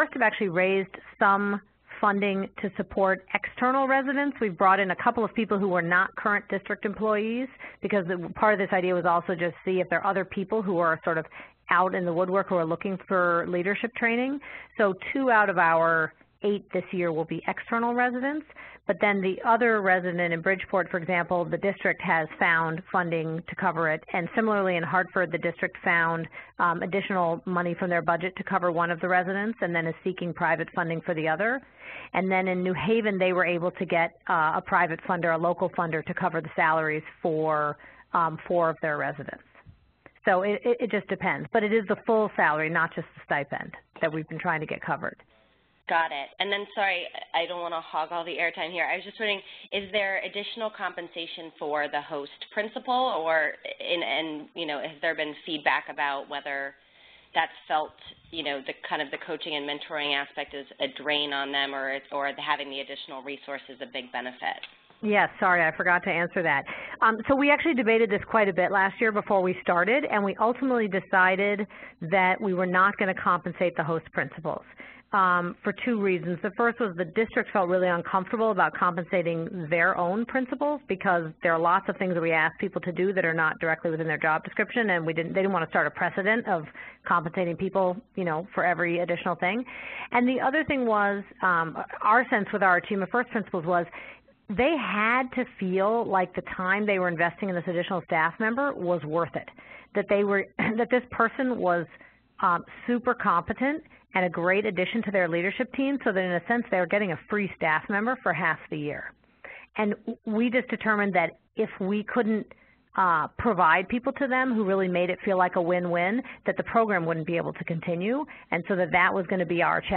first have actually raised some funding to support external residents. We've brought in a couple of people who were not current district employees because part of this idea was also just see if there are other people who are sort of out in the woodwork who are looking for leadership training. So 2 out of our 8 this year will be external residents. But then the other resident in Bridgeport, for example, the district has found funding to cover it. And similarly in Hartford, the district found additional money from their budget to cover one of the residents and then is seeking private funding for the other. And then in New Haven, they were able to get a private funder, a local funder, to cover the salaries for 4 of their residents. So it just depends. But it is the full salary, not just the stipend, that we've been trying to get covered. Got it. And then, sorry, I don't want to hog all the airtime here. I was just wondering, is there additional compensation for the host principal, or you know, has there been feedback about whether that's felt, you know, the kind of the coaching and mentoring aspect is a drain on them, or having the additional resources a big benefit? Yes, sorry, I forgot to answer that. So we actually debated this quite a bit last year before we started, and we ultimately decided that we were not going to compensate the host principals. For 2 reasons. The first was the district felt really uncomfortable about compensating their own principals because there are lots of things that we ask people to do that are not directly within their job description, and they didn't want to start a precedent of compensating people, you know, for every additional thing. And the other thing was, our sense with our team of first principals was they had to feel like the time they were investing in this additional staff member was worth it, that this person was super competent and a great addition to their leadership team, so that in a sense they were getting a free staff member for half the year. And we just determined that if we couldn't provide people to them who really made it feel like a win-win, that the program wouldn't be able to continue, and so that was going to be our challenge.